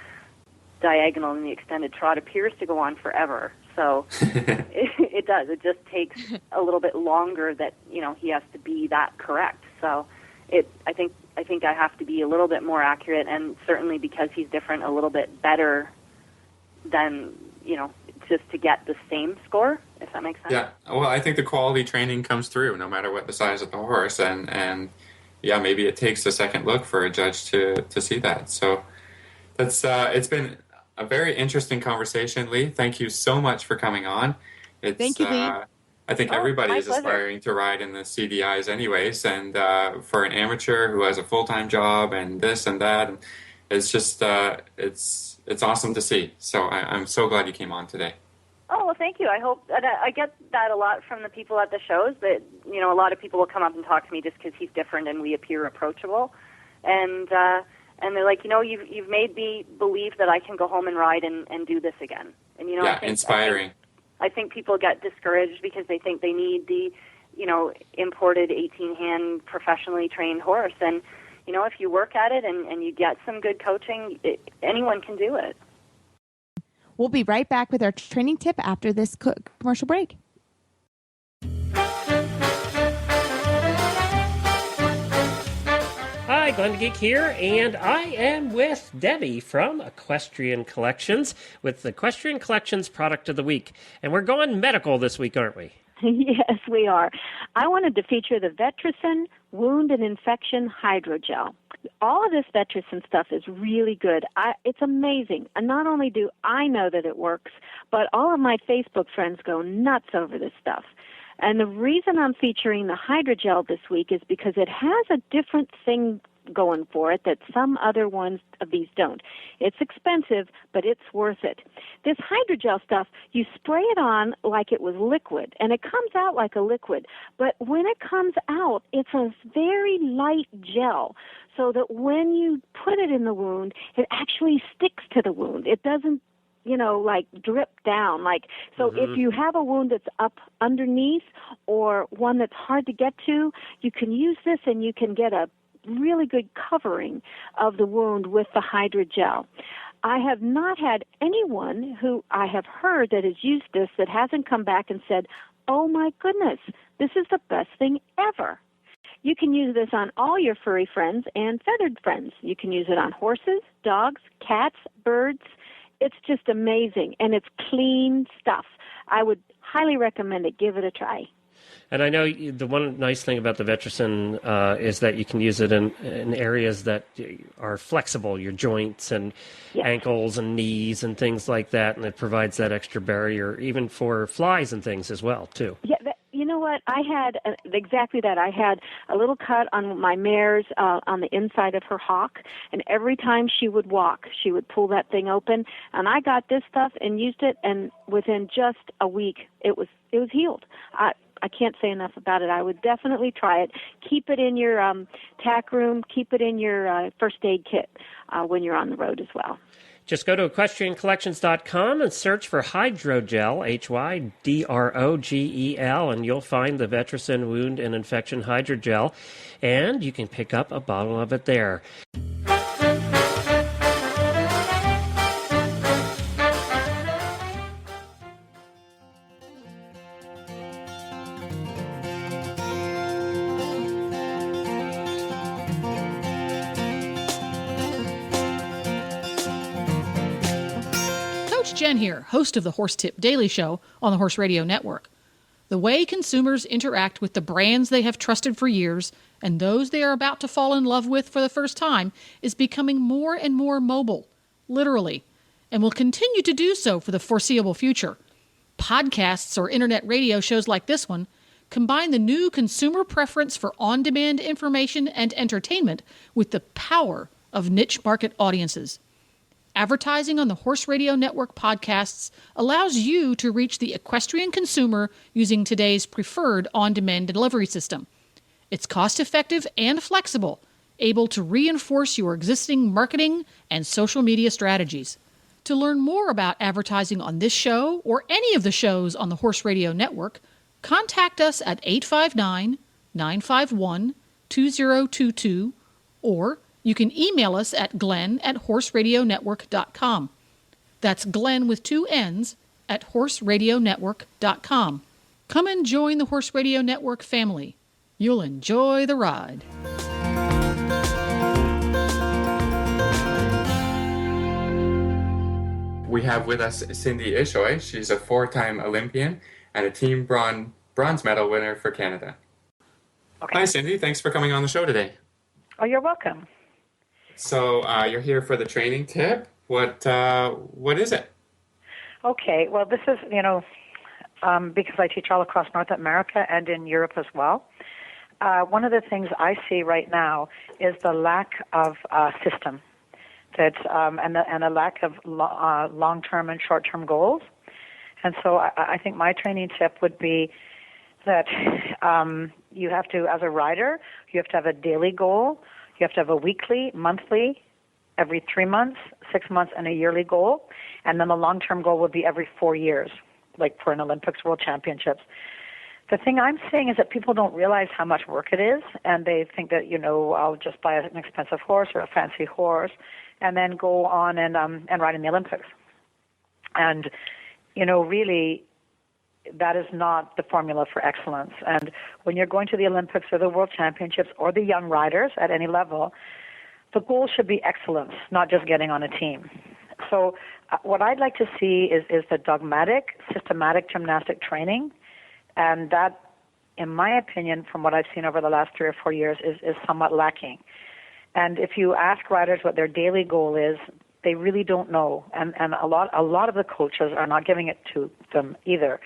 diagonal and the extended trot appears to go on forever. So it does. It just takes a little bit longer that, he has to be that correct. So I think I have to be a little bit more accurate, and certainly because he's different, a little bit better than, just to get the same score, if that makes sense. Yeah, well, I think the quality training comes through no matter what the size of the horse, and yeah, maybe it takes a second look for a judge to see that. So that's it's been a very interesting conversation, Lee. Thank you so much for coming on. Thank you, Lee. I think everybody is pleasure. aspiring to ride in the CDIs anyways, and for an amateur who has a full-time job and this and that, it's just it's awesome to see. So I'm so glad you came on today. Oh, well, thank you. I hope that I get that a lot from the people at the shows, that, you know, a lot of people will come up and talk to me just because he's different and we appear approachable. And they're like, you know, you've made me believe that I can go home and ride and do this again. And, you know, Yeah, inspiring. I think people get discouraged because they think they need the, you know, imported 18-hand professionally trained horse. And, you know, if you work at it and you get some good coaching, anyone can do it. We'll be right back with our training tip after this commercial break. Hi, Glenn the Geek here, and I am with Debbie from Equestrian Collections with the Equestrian Collections Product of the Week. And we're going medical this week, aren't we? Yes, we are. I wanted to feature the Vetricin Wound and Infection Hydrogel. All of this Vetricin stuff is really good. It's amazing. And not only do I know that it works, but all of my Facebook friends go nuts over this stuff. And the reason I'm featuring the hydrogel this week is because it has a different thing going for it that some other ones of these don't. It's expensive, but it's worth it. This hydrogel stuff, you spray it on like it was liquid, and it comes out like a liquid. But when it comes out, it's a very light gel, so that when you put it in the wound, it actually sticks to the wound. It doesn't, you know, like drip down. So if you have a wound that's up underneath or one that's hard to get to, you can use this and you can get a really good covering of the wound with the hydrogel. I have not had anyone who I have heard that has used this that hasn't come back and said, oh my goodness, this is the best thing ever. You can use this on all your furry friends and feathered friends. You can use it on horses, dogs, cats, birds. It's just amazing, and it's clean stuff. I would highly recommend it. Give it a try. And I know the one nice thing about the Vetricin is that you can use it in areas that are flexible, your joints and ankles and knees and things like that, and it provides that extra barrier even for flies and things as well, too. Yeah, you know what? I had exactly that. I had a little cut on my mare's on the inside of her hock, and every time she would walk, she would pull that thing open, and I got this stuff and used it, and within just a week, it was healed. I can't say enough about it. I would definitely try it. Keep it in your tack room. Keep it in your first aid kit when you're on the road as well. Just go to equestriancollections.com and search for Hydrogel, Hydrogel, and you'll find the Vetricin Wound and Infection Hydrogel, and you can pick up a bottle of it there. Jen here, host of the Horse Tip Daily Show on the Horse Radio Network. The way consumers interact with the brands they have trusted for years and those they are about to fall in love with for the first time is becoming more and more mobile, literally, and will continue to do so for the foreseeable future. Podcasts or internet radio shows like this one combine the new consumer preference for on-demand information and entertainment with the power of niche market audiences. Advertising on the Horse Radio Network podcasts allows you to reach the equestrian consumer using today's preferred on-demand delivery system. It's cost-effective and flexible, able to reinforce your existing marketing and social media strategies. To learn more about advertising on this show or any of the shows on the Horse Radio Network, contact us at 859-951-2022 or you can email us at glenn@horseradionetwork.com. That's Glenn with 2 N's at horseradionetwork.com. Come and join the Horse Radio Network family. You'll enjoy the ride. We have with us Cindy Ishoy. She's a 4-time Olympian and a team bronze medal winner for Canada. Okay. Hi, Cindy. Thanks for coming on the show today. Oh, you're welcome. So you're here for the training tip. What is it? Okay. Well, this is, because I teach all across North America and in Europe as well. One of the things I see right now is the lack of system, and a lack of long-term and short-term goals. And so I think my training tip would be that you have to, as a rider, you have to have a daily goal. You have to have a weekly, monthly, every 3 months, 6 months, and a yearly goal. And then the long-term goal would be every 4 years, like for an Olympics, World Championships. The thing I'm saying is that people don't realize how much work it is, and they think that, I'll just buy an expensive horse or a fancy horse and then go on and ride in the Olympics. And, really, that is not the formula for excellence. And when you're going to the Olympics or the World Championships or the young riders at any level, the goal should be excellence, not just getting on a team. So what I'd like to see is the dogmatic, systematic gymnastic training. And that, in my opinion, from what I've seen over the last 3 or 4 years, is somewhat lacking. And if you ask riders what their daily goal is, they really don't know. And a lot of the coaches are not giving it to them either.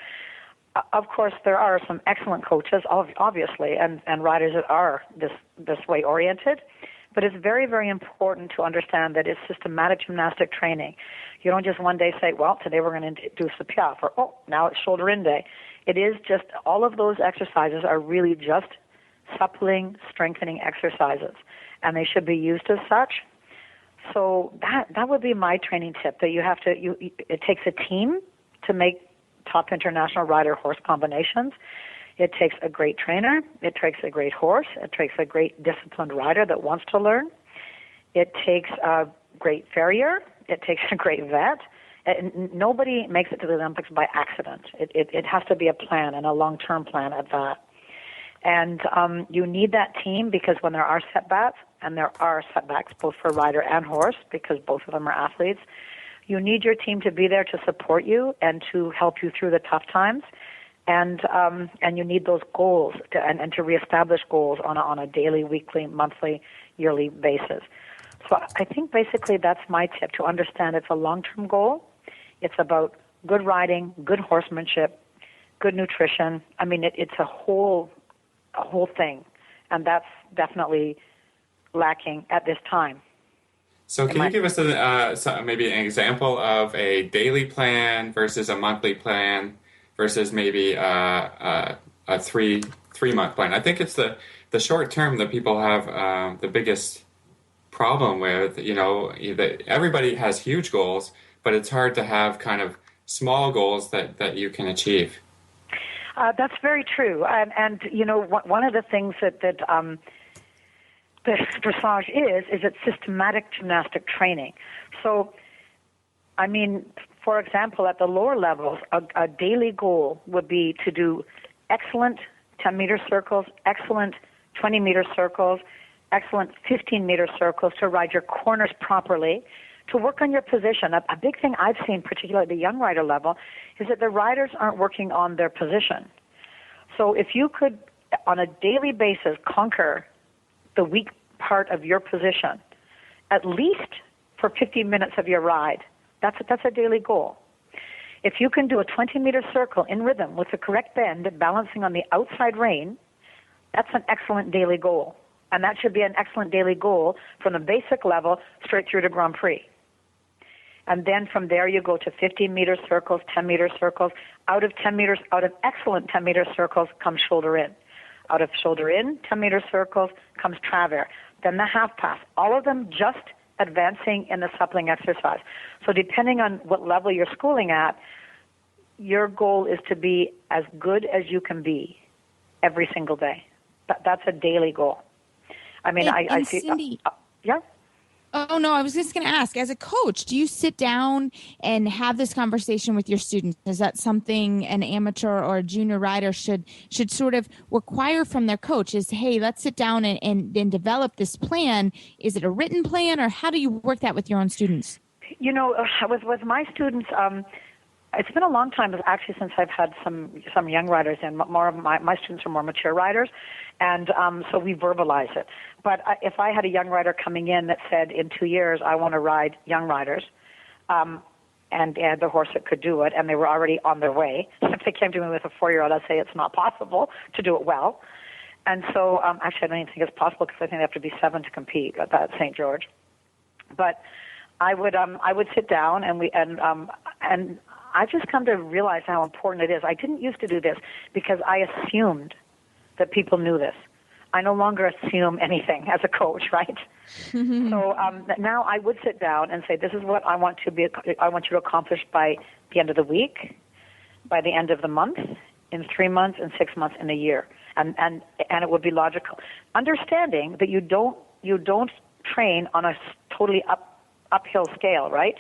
Of course, there are some excellent coaches, obviously, and riders that are this way oriented. But it's very, very important to understand that it's systematic gymnastic training. You don't just one day say, well, today we're going to do some piaffe, or, now it's shoulder in day. It is just, all of those exercises are really just suppling, strengthening exercises, and they should be used as such. So that would be my training tip, that you have to, it takes a team to make top international rider-horse combinations. It takes a great trainer. It takes a great horse. It takes a great disciplined rider that wants to learn. It takes a great farrier. It takes a great vet. And nobody makes it to the Olympics by accident. It has to be a plan, and a long-term plan at that. And you need that team, because when there are setbacks, and there are setbacks both for rider and horse, because both of them are athletes, you need your team to be there to support you and to help you through the tough times. And you need those goals and to reestablish goals on a daily, weekly, monthly, yearly basis. So I think basically that's my tip, to understand it's a long-term goal. It's about good riding, good horsemanship, good nutrition. I mean, it's a whole thing, and that's definitely lacking at this time. So can you give us maybe an example of a daily plan versus a monthly plan versus maybe a 3-month plan? I think it's the short term that people have the biggest problem with. Everybody has huge goals, but it's hard to have kind of small goals that you can achieve. That's very true. And one of the things that the dressage is it's systematic gymnastic training. So, I mean, for example, at the lower levels, a daily goal would be to do excellent 10-meter circles, excellent 20-meter circles, excellent 15-meter circles, to ride your corners properly, to work on your position. A big thing I've seen, particularly at the young rider level, is that the riders aren't working on their position. So if you could, on a daily basis, conquer the weak part of your position, at least for 15 minutes of your ride, that's a daily goal. If you can do a 20-meter circle in rhythm with the correct bend, balancing on the outside rein, that's an excellent daily goal. And that should be an excellent daily goal from the basic level straight through to Grand Prix. And then from there you go to 15-meter circles, 10-meter circles. Out of excellent 10-meter circles comes shoulder in. Out of shoulder in, 10-meter circles, comes travers. Then the half pass. All of them just advancing in the suppling exercise. So depending on what level you're schooling at, your goal is to be as good as you can be every single day. That's a daily goal. I mean, I see. Cindy, yeah. Oh, no, I was just going to ask, as a coach, do you sit down and have this conversation with your students? Is that something an amateur or a junior rider should sort of require from their coach? Is, hey, let's sit down and develop this plan. Is it a written plan, or how do you work that with your own students? With my students, it's been a long time actually since I've had some young riders, and more of my students are more mature riders, and so we verbalize it. But if I had a young rider coming in that said, in 2 years, I want to ride young riders, and the horse that could do it, and they were already on their way, if they came to me with a 4-year-old, I'd say it's not possible to do it well. And so, actually, I don't even think it's possible, because I think they have to be 7 to compete at St. George. But I would sit down, and and I've just come to realize how important it is. I didn't used to do this because I assumed that people knew this. I no longer assume anything as a coach, right? So now I would sit down and say, this is what I want you to accomplish by the end of the week, by the end of the month, in 3 months, in 6 months, in a year. And it would be logical. Understanding that you don't train on a totally uphill scale, right?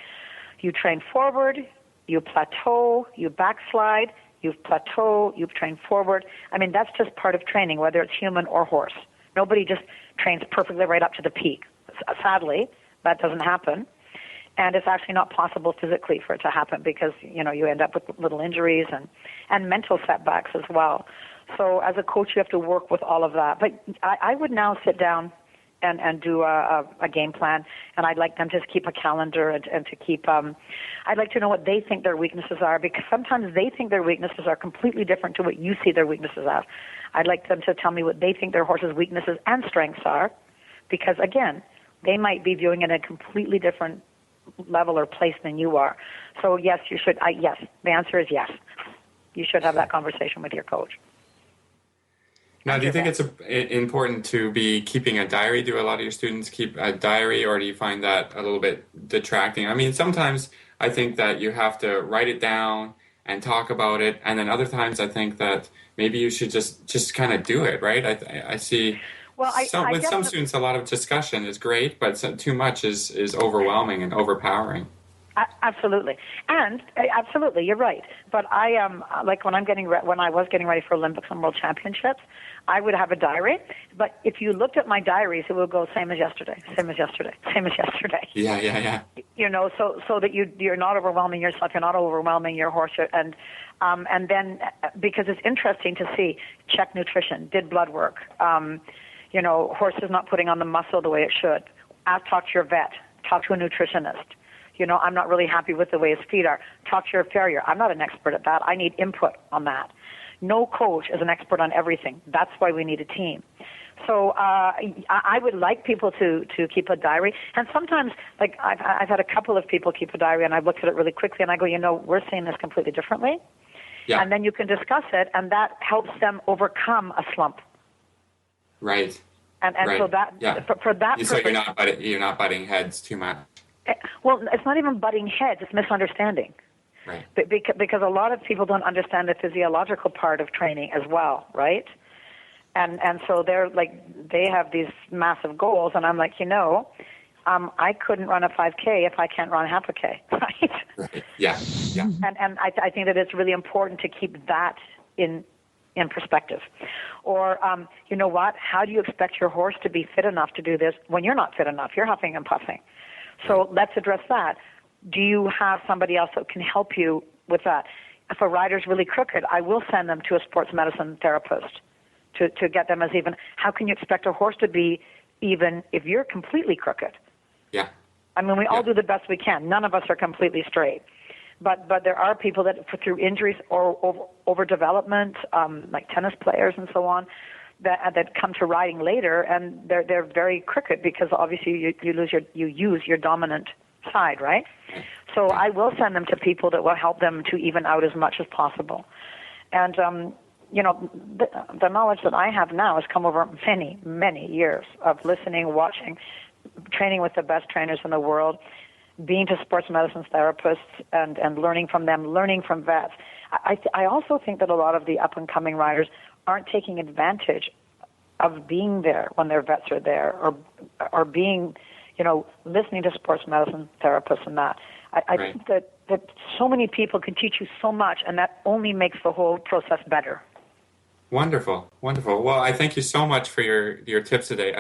You train forward, you plateau, you backslide, you plateau, you train forward. I mean, that's just part of training, whether it's human or horse. Nobody just trains perfectly right up to the peak. Sadly, that doesn't happen. And it's actually not possible physically for it to happen because, you end up with little injuries and mental setbacks as well. So as a coach, you have to work with all of that. But I would now sit down and do a game plan, and I'd like them to keep a calendar and to keep, I'd like to know what they think their weaknesses are, because sometimes they think their weaknesses are completely different to what you see their weaknesses as. I'd like them to tell me what they think their horse's weaknesses and strengths are, because again, they might be viewing it in a completely different level or place than you are. So yes, you should, yes, the answer is yes. You should have that conversation with your coach. Now, do you think it's important to be keeping a diary? Do a lot of your students keep a diary, or do you find that a little bit detracting? I mean, sometimes I think that you have to write it down and talk about it, and then other times I think that maybe you should just kind of do it, right? I see with some students a lot of discussion is great, but too much is overwhelming and overpowering. Absolutely, and absolutely, you're right. But I am like when I was getting ready for Olympics and World Championships, I would have a diary. But if you looked at my diaries, it would go same as yesterday, same as yesterday, same as yesterday. Yeah. So that you're not overwhelming yourself, you're not overwhelming your horse, and then because it's interesting to see, check nutrition, did blood work, horse is not putting on the muscle the way it should. Talk to your vet, talk to a nutritionist. I'm not really happy with the way his feet are. Talk to your farrier. I'm not an expert at that. I need input on that. No coach is an expert on everything. That's why we need a team. So I would like people to keep a diary. And sometimes, like I've had a couple of people keep a diary, and I've looked at it really quickly, and I go, we're seeing this completely differently. Yeah. And then you can discuss it, and that helps them overcome a slump. Right. And right. So that for that purpose, so you're not butting heads too much. Well, it's not even butting heads; it's misunderstanding. Right. Because a lot of people don't understand the physiological part of training as well, right? And so they have these massive goals, and I'm like, I couldn't run a 5K if I can't run half a K, right? Right. Yeah. And I think that it's really important to keep that in perspective. Or, you know what? How do you expect your horse to be fit enough to do this when you're not fit enough? You're huffing and puffing. So let's address that. Do you have somebody else that can help you with that? If a rider's really crooked, I will send them to a sports medicine therapist to get them as even. How can you expect a horse to be even if you're completely crooked? Yeah. I mean, we all do the best we can. None of us are completely straight. But there are people that, through injuries or overdevelopment, like tennis players and so on, that come to riding later, and they're very crooked because obviously you use your dominant side, right? So I will send them to people that will help them to even out as much as possible. And the knowledge that I have now has come over many, many years of listening, watching, training with the best trainers in the world, being to sports medicine therapists and learning from them, learning from vets. I also think that a lot of the up-and-coming riders aren't taking advantage of being there when their vets are there or being, listening to sports medicine therapists and that. I think that so many people can teach you so much, and that only makes the whole process better. Wonderful. Well, I thank you so much for your tips today.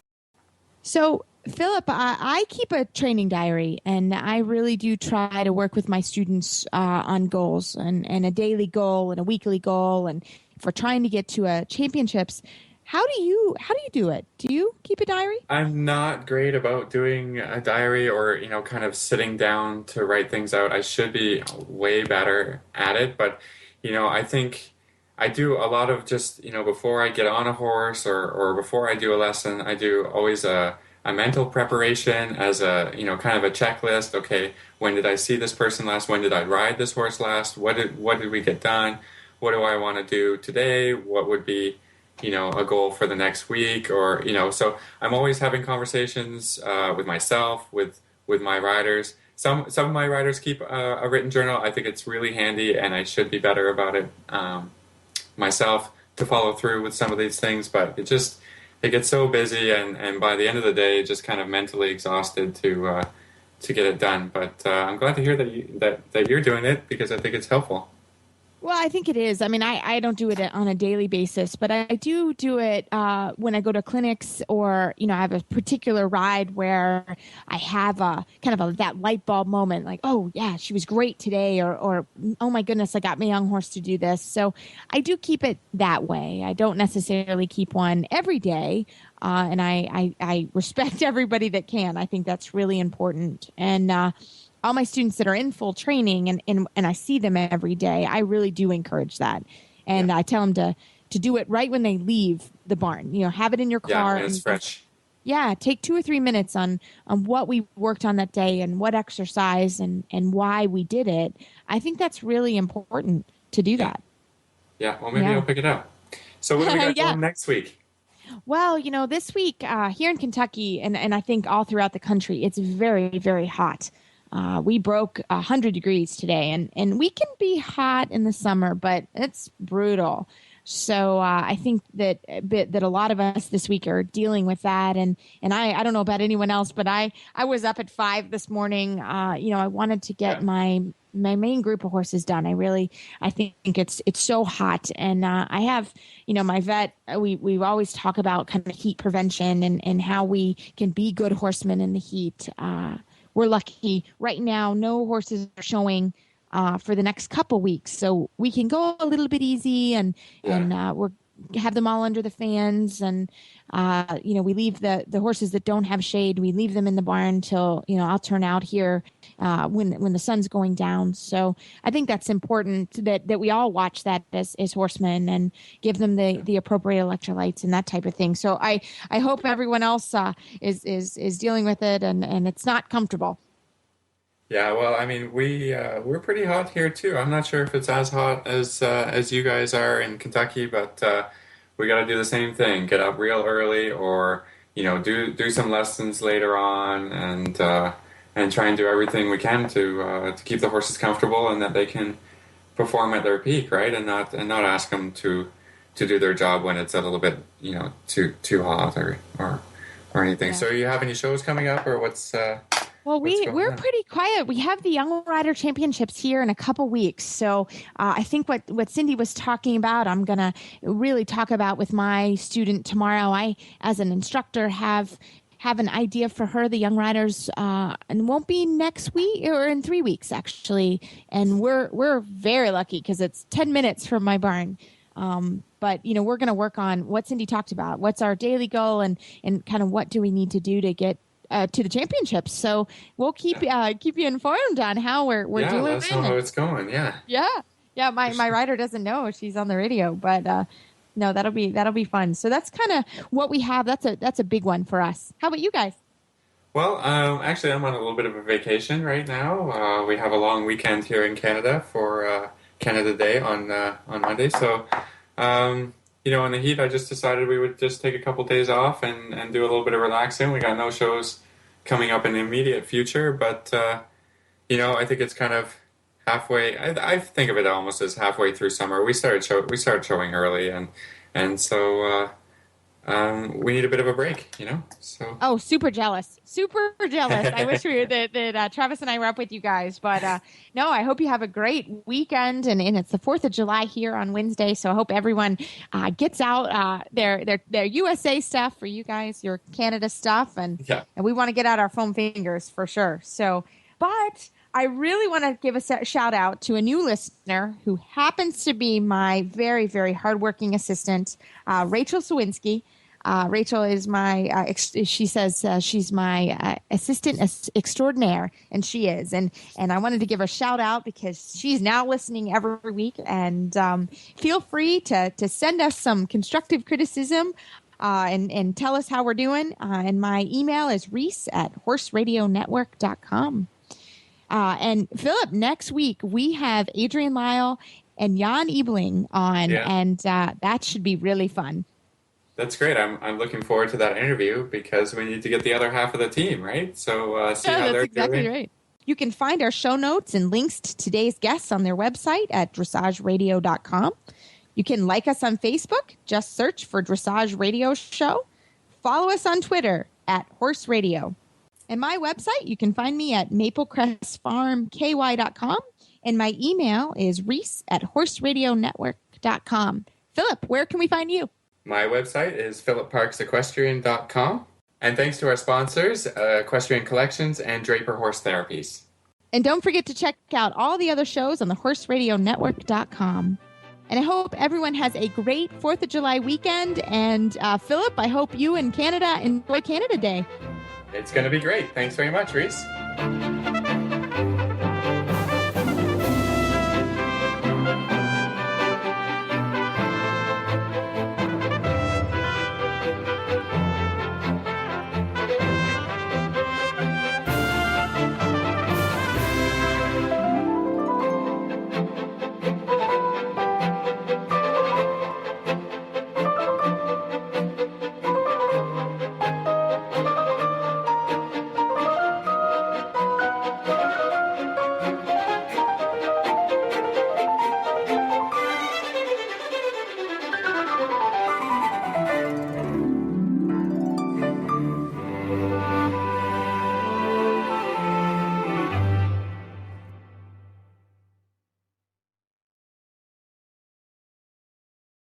So, Philip, I keep a training diary, and I really do try to work with my students on goals and a daily goal and a weekly goal. And if we're trying to get to championships, how do you do it? Do you keep a diary? I'm not great about doing a diary or, kind of sitting down to write things out. I should be way better at it. But, I think I do a lot of just, before I get on a horse or before I do a lesson, I do always a a mental preparation, as a, kind of a checklist. Okay, when did I see this person last? When did I ride this horse last? What did we get done? What do I want to do today? What would be, a goal for the next week? Or, so I'm always having conversations with myself, with my riders. Some of my riders keep a written journal. I think it's really handy, and I should be better about it myself to follow through with some of these things. But it gets so busy, and by the end of the day, just kind of mentally exhausted to get it done. But I'm glad to hear that you're doing it, because I think it's helpful. Well, I think it is. I mean, I don't do it on a daily basis, but I do it when I go to clinics, or, I have a particular ride where I have that light bulb moment, like, oh, yeah, she was great today, or oh, my goodness, I got my young horse to do this. So I do keep it that way. I don't necessarily keep one every day, and I respect everybody that can. I think that's really important. And all my students that are in full training and I see them every day, I really do encourage that. And I tell them to do it right when they leave the barn. Have it in your car. Yeah, when it's fresh. Yeah, take 2 or 3 minutes on what we worked on that day and what exercise and why we did it. I think that's really important to do that. Yeah, well, maybe I'll pick it up. So what do we got going next week? Well, this week here in Kentucky, and I think all throughout the country, it's very, very hot. We broke 100 degrees today, and we can be hot in the summer, but it's brutal. So I think that a lot of us this week are dealing with that. And I don't know about anyone else, but I was up at 5 this morning. I wanted to get my main group of horses done. I think it's so hot. And I have, my vet, we always talk about kind of heat prevention and how we can be good horsemen in the heat. We're lucky right now. No horses are showing for the next couple weeks, so we can go a little bit easy and have them all under the fans. And we leave the horses that don't have shade. We leave them in the barn till I'll turn out here when the sun's going down. So I think that's important that we all watch that as horsemen and give them the appropriate electrolytes and that type of thing. So I hope everyone else is dealing with it and it's not comfortable. Yeah, well, I mean, we're pretty hot here too. I'm not sure if it's as hot as you guys are in Kentucky, but we got to do the same thing: get up real early, or do some lessons later on, and try and do everything we can to keep the horses comfortable and that they can perform at their peak, right? And not ask them to do their job when it's a little bit too hot or anything. Yeah. So, you have any shows coming up, or what's? Well, we're pretty quiet. We have the Young Rider Championships here in a couple weeks. So I think what Cindy was talking about, I'm going to really talk about with my student tomorrow. I, as an instructor, have an idea for her, the Young Riders, and won't be next week or in 3 weeks, actually. And we're very lucky because it's 10 minutes from my barn. But, we're going to work on what Cindy talked about. What's our daily goal and kind of what do we need to do to get to the championships. So we'll keep you informed on how we're doing. Yeah, let us know how it's going. Yeah. Yeah. My rider doesn't know she's on the radio, but no, that'll be fun. So that's kind of what we have. That's a big one for us. How about you guys? Well, actually, I'm on a little bit of a vacation right now. We have a long weekend here in Canada for Canada Day on Monday. So, in the heat, I just decided we would just take a couple days off and do a little bit of relaxing. We got no shows coming up in the immediate future, but, I think it's kind of halfway. I think of it almost as halfway through summer. We started showing early, and so we need a bit of a break, So. Oh, super jealous. I wish that Travis and I were up with you guys, but no, I hope you have a great weekend, and it's the 4th of July here on Wednesday, so I hope everyone gets out their USA stuff for you guys, your Canada stuff, and we want to get out our foam fingers for sure. So, but I really want to give a shout out to a new listener who happens to be my very, very hardworking assistant, Rachel Sawinski. Rachel is she says she's my assistant extraordinaire, and she is. And I wanted to give her a shout out because she's now listening every week. And feel free to send us some constructive criticism. and tell us how we're doing. And my email is reese@horseradionetwork.com. And Philip, next week we have Adrian Lyle and Jan Ebling on, and that should be really fun. That's great. I'm looking forward to that interview because we need to get the other half of the team, right? So see how they're exactly doing. Right. You can find our show notes and links to today's guests on their website at dressageradio.com. You can like us on Facebook. Just search for Dressage Radio Show. Follow us on Twitter at Horse Radio. And my website, you can find me at maplecrestfarmky.com. And my email is reese@horseradionetwork.com. Philip, where can we find you? My website is philipparksequestrian.com. And thanks to our sponsors, Equestrian Collections and Draper Horse Therapies. And don't forget to check out all the other shows on the horseradionetwork.com. And I hope everyone has a great 4th of July weekend. And Philip, I hope you and Canada enjoy Canada Day. It's going to be great. Thanks very much, Reese.